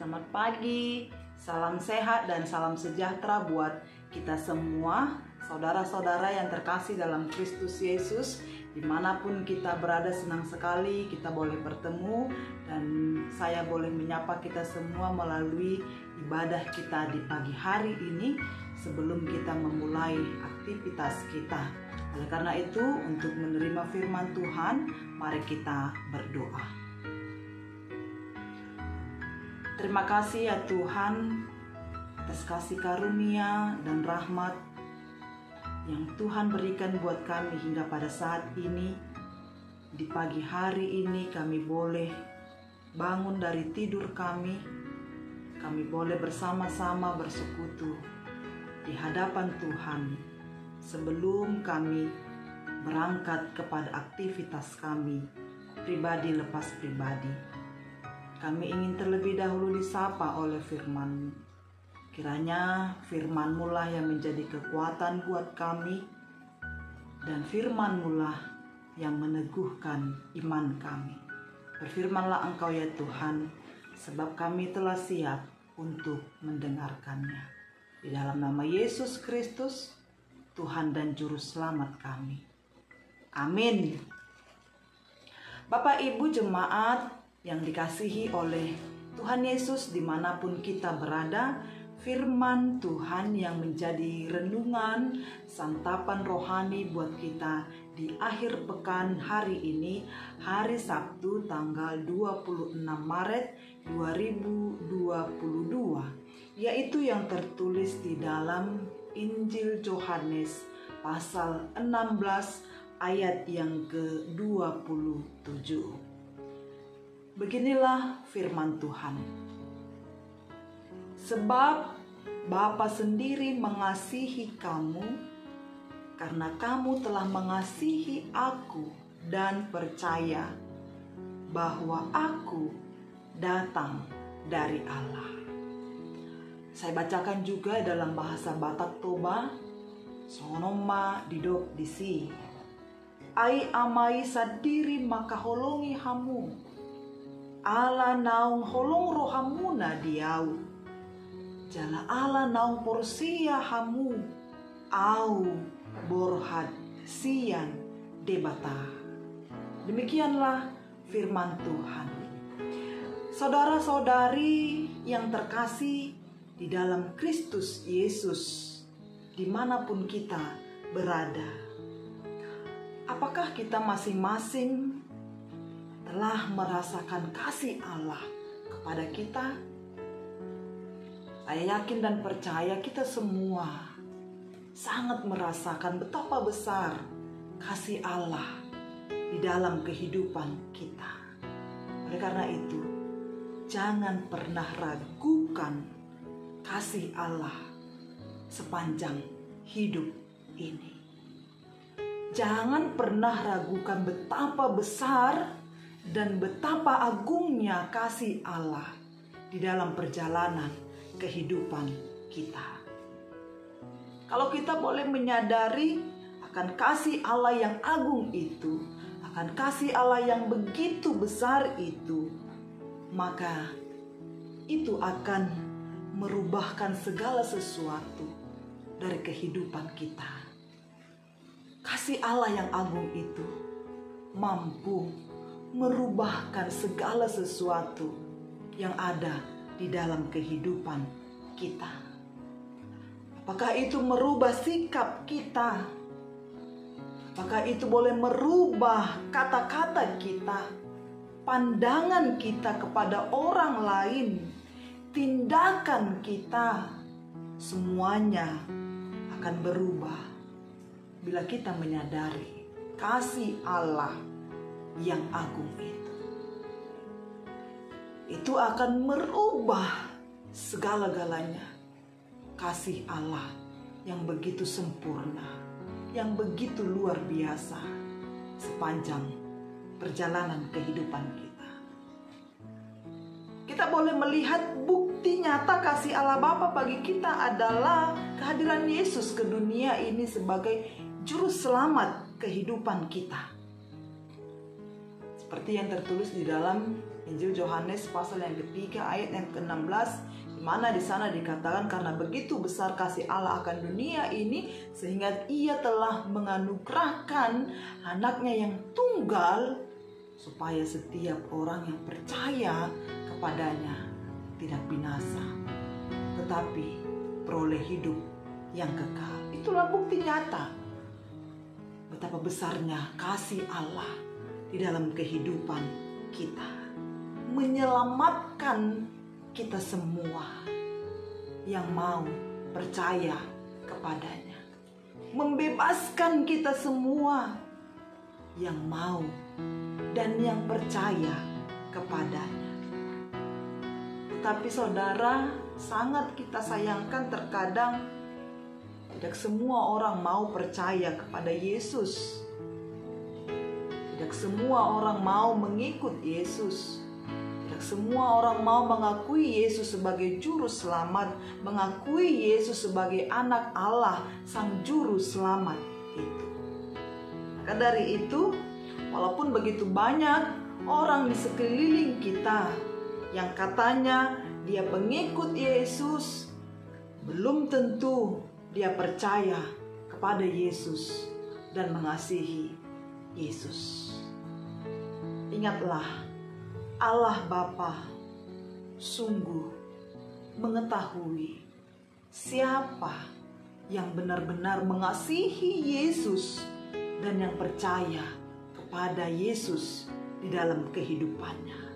Selamat pagi, salam sehat dan salam sejahtera buat kita semua, saudara-saudara yang terkasih dalam Kristus Yesus. Dimanapun kita berada, senang sekali kita boleh bertemu dan saya boleh menyapa kita semua melalui ibadah kita di pagi hari ini sebelum kita memulai aktivitas kita. Oleh karena itu, untuk menerima firman Tuhan, mari kita berdoa. Terima kasih ya Tuhan atas kasih karunia dan rahmat yang Tuhan berikan buat kami hingga pada saat ini. Di pagi hari ini kami boleh bangun dari tidur kami boleh bersama-sama bersekutu di hadapan Tuhan sebelum kami berangkat kepada aktivitas kami pribadi lepas pribadi. Kami ingin terlebih dahulu disapa oleh firman-Mu. Kiranya firman-Mu lah yang menjadi kekuatan buat kami, dan firman-Mu lah yang meneguhkan iman kami. Berfirmanlah Engkau ya Tuhan, sebab kami telah siap untuk mendengarkannya. Di dalam nama Yesus Kristus, Tuhan dan Juru Selamat kami. Amin. Bapak Ibu jemaat yang dikasihi oleh Tuhan Yesus dimanapun kita berada, firman Tuhan yang menjadi renungan santapan rohani buat kita di akhir pekan hari ini, hari Sabtu tanggal 26 Maret 2022, yaitu yang tertulis di dalam Injil Yohanes pasal 16 ayat yang ke-27. Beginilah firman Tuhan. Sebab Bapa sendiri mengasihi kamu, karena kamu telah mengasihi aku dan percaya bahwa aku datang dari Allah. Saya bacakan juga dalam bahasa Batak Toba, sonoma didok disi. Ai amai sadiri maka holongi hamu. Ala naung holong rohamuna diau. Jala ala naung porsia hamu. Au borhad sian debata. Demikianlah firman Tuhan. Saudara-saudari yang terkasih di dalam Kristus Yesus, dimanapun kita berada, apakah kita masing-masing telah merasakan kasih Allah kepada kita? Saya yakin dan percaya kita semua sangat merasakan betapa besar kasih Allah di dalam kehidupan kita. Oleh karena itu, jangan pernah ragukan kasih Allah sepanjang hidup ini. Jangan pernah ragukan betapa besar dan betapa agungnya kasih Allah di dalam perjalanan kehidupan kita. Kalau kita boleh menyadari akan kasih Allah yang agung itu, akan kasih Allah yang begitu besar itu, maka itu akan merubahkan segala sesuatu dari kehidupan kita. Kasih Allah yang agung itu mampu merubahkan segala sesuatu yang ada di dalam kehidupan kita. Apakah itu merubah sikap kita? Apakah itu boleh merubah kata-kata kita, pandangan kita kepada orang lain, tindakan kita? Semuanya akan berubah bila kita menyadari kasih Allah yang agung itu. Itu akan merubah segala-galanya. Kasih Allah yang begitu sempurna, yang begitu luar biasa sepanjang perjalanan kehidupan kita. Kita boleh melihat bukti nyata kasih Allah Bapa bagi kita adalah kehadiran Yesus ke dunia ini sebagai juru selamat kehidupan kita. Seperti yang tertulis di dalam Injil Yohanes pasal yang ketiga ayat yang ke-16, di mana di sana dikatakan karena begitu besar kasih Allah akan dunia ini sehingga Ia telah menganugerahkan anaknya yang tunggal supaya setiap orang yang percaya kepadanya tidak binasa tetapi peroleh hidup yang kekal. Itulah bukti nyata betapa besarnya kasih Allah di dalam kehidupan kita, menyelamatkan kita semua yang mau percaya kepadanya, membebaskan kita semua yang mau dan yang percaya kepadanya. Tetapi saudara, sangat kita sayangkan terkadang tidak semua orang mau percaya kepada Yesus. Tidak semua orang mau mengikut Yesus. Semua orang mau mengakui Yesus sebagai juru selamat, mengakui Yesus sebagai anak Allah, sang juru selamat itu. Maka dari itu, walaupun begitu banyak orang di sekeliling kita yang katanya dia pengikut Yesus, belum tentu dia percaya kepada Yesus dan mengasihi Yesus. Ingatlah, Allah Bapa sungguh mengetahui siapa yang benar-benar mengasihi Yesus dan yang percaya kepada Yesus di dalam kehidupannya.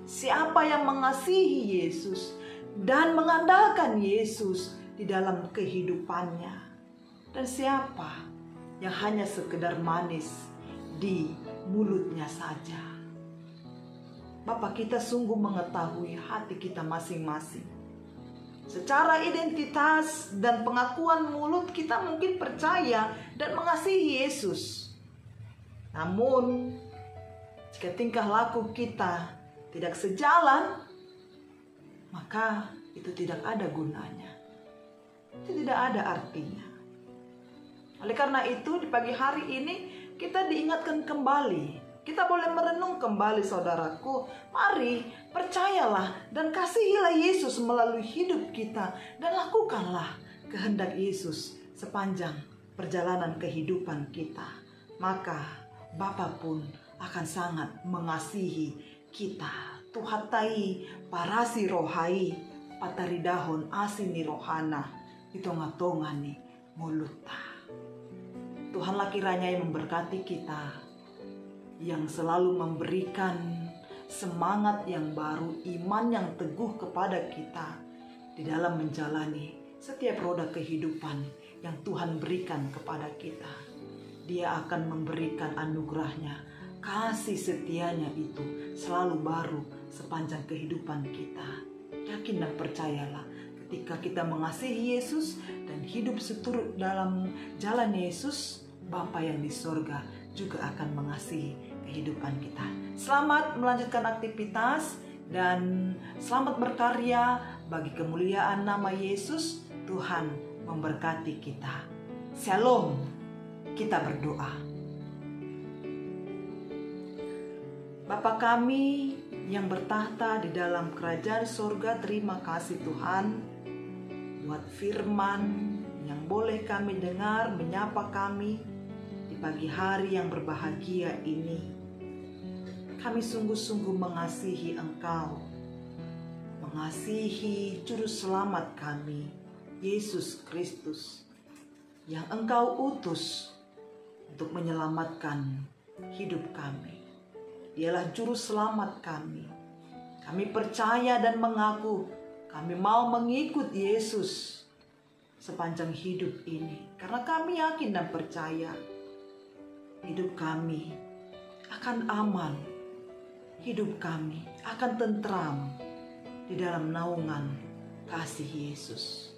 Siapa yang mengasihi Yesus dan mengandalkan Yesus di dalam kehidupannya. Dan siapa yang hanya sekedar manis di mulutnya saja. Bapak kita sungguh mengetahui hati kita masing-masing. Secara identitas dan pengakuan mulut kita mungkin percaya dan mengasihi Yesus. Namun, jika tingkah laku kita tidak sejalan, maka itu tidak ada gunanya. Itu tidak ada artinya. Oleh karena itu, di pagi hari ini kita diingatkan kembali. Kita boleh merenung kembali saudaraku. Mari percayalah dan kasihilah Yesus melalui hidup kita. Dan lakukanlah kehendak Yesus sepanjang perjalanan kehidupan kita. Maka Bapa pun akan sangat mengasihi kita. Tuhatai parasi rohai pataridahon asini rohana itongatongani muluta. Tuhanlah kiranya yang memberkati kita, yang selalu memberikan semangat yang baru, iman yang teguh kepada kita di dalam menjalani setiap roda kehidupan yang Tuhan berikan kepada kita. Dia akan memberikan anugerahnya, kasih setianya itu selalu baru sepanjang kehidupan kita. Yakin dan percayalah, ketika kita mengasihi Yesus dan hidup seturut dalam jalan Yesus, Bapa yang di sorga juga akan mengasihi kehidupan kita. Selamat melanjutkan aktivitas dan selamat berkarya bagi kemuliaan nama Yesus. Tuhan memberkati kita. Shalom. Kita berdoa. Bapa kami yang bertahta di dalam kerajaan sorga, terima kasih Tuhan buat firman yang boleh kami dengar menyapa kami di pagi hari yang berbahagia ini. Kami sungguh-sungguh mengasihi Engkau, mengasihi Juru Selamat kami, Yesus Kristus, yang Engkau utus untuk menyelamatkan hidup kami. Dialah Juru Selamat kami. Kami percaya dan mengaku kami mau mengikut Yesus sepanjang hidup ini, karena kami yakin dan percaya hidup kami akan aman, hidup kami akan tentram di dalam naungan kasih Yesus.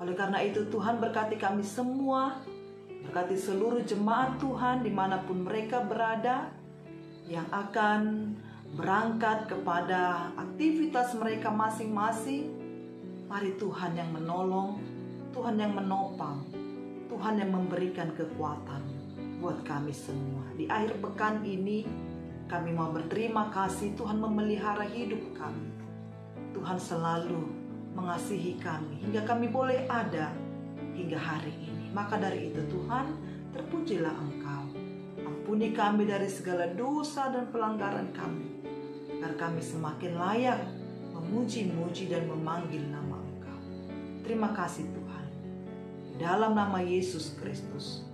Oleh karena itu Tuhan berkati kami semua, berkati seluruh jemaat Tuhan dimanapun mereka berada, yang akan berangkat kepada aktivitas mereka masing-masing. Mari Tuhan yang menolong, Tuhan yang menopang, Tuhan yang memberikan kekuatan buat kami semua. Di akhir pekan ini Kami mau berterima kasih Tuhan memelihara hidup kami. Tuhan selalu mengasihi kami hingga kami boleh ada hingga hari ini. Maka dari itu Tuhan, terpujilah Engkau. Ampuni kami dari segala dosa dan pelanggaran kami, agar kami semakin layak memuji-muji dan memanggil nama Engkau. Terima kasih Tuhan. Dalam nama Yesus Kristus,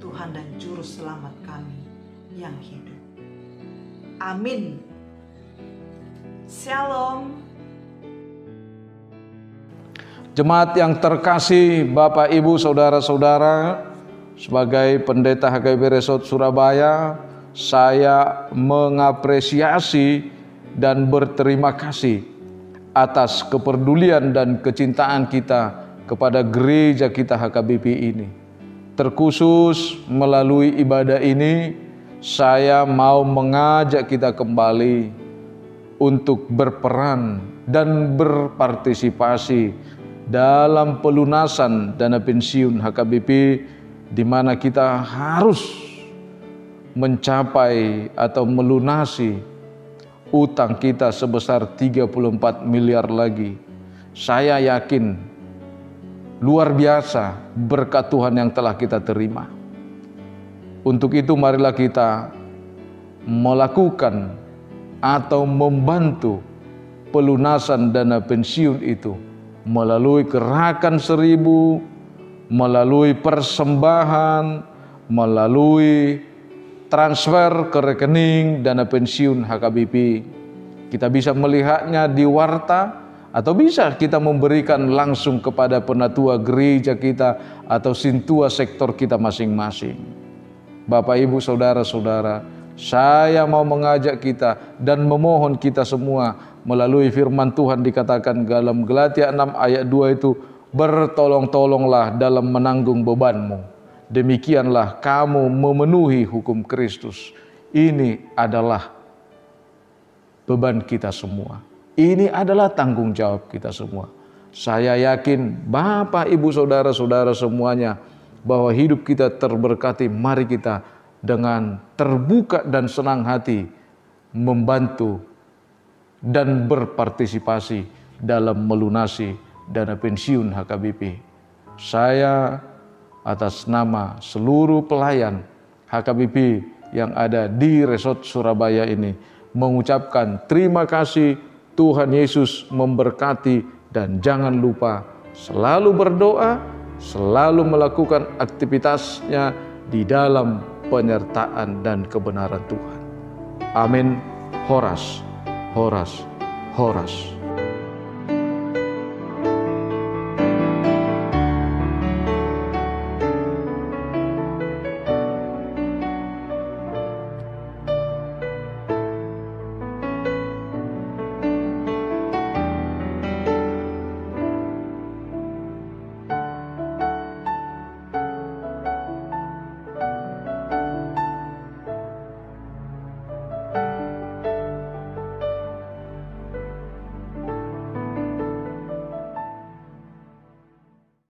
Tuhan dan Juru Selamat kami yang hidup. Amin. Shalom. Jemaat yang terkasih, Bapak, Ibu, Saudara-saudara, sebagai pendeta HKBP Resort Surabaya, saya mengapresiasi dan berterima kasih atas kepedulian dan kecintaan kita kepada gereja kita HKBP ini. Terkhusus melalui ibadah ini, saya mau mengajak kita kembali untuk berperan dan berpartisipasi dalam pelunasan dana pensiun HKBP, di mana kita harus mencapai atau melunasi utang kita sebesar 34 miliar lagi. Saya yakin luar biasa berkat Tuhan yang telah kita terima. Untuk itu marilah kita melakukan atau membantu pelunasan dana pensiun itu melalui gerakan 1000, melalui persembahan, melalui transfer ke rekening dana pensiun HKBP. Kita bisa melihatnya di warta atau bisa kita memberikan langsung kepada penatua gereja kita atau sintua sektor kita masing-masing. Bapak, Ibu, Saudara-saudara, saya mau mengajak kita dan memohon kita semua melalui firman Tuhan dikatakan dalam Galatia 6 ayat 2 itu, bertolong-tolonglah dalam menanggung bebanmu. Demikianlah kamu memenuhi hukum Kristus. Ini adalah beban kita semua. Ini adalah tanggung jawab kita semua. Saya yakin Bapak, Ibu, Saudara-saudara semuanya, bahwa hidup kita terberkati. Mari kita dengan terbuka dan senang hati membantu dan berpartisipasi dalam melunasi dana pensiun HKBP. Saya atas nama seluruh pelayan HKBP yang ada di Resort Surabaya ini mengucapkan terima kasih. Tuhan Yesus memberkati, dan jangan lupa selalu berdoa, selalu melakukan aktivitasnya di dalam penyertaan dan kebenaran Tuhan. Amin. Horas, horas, horas.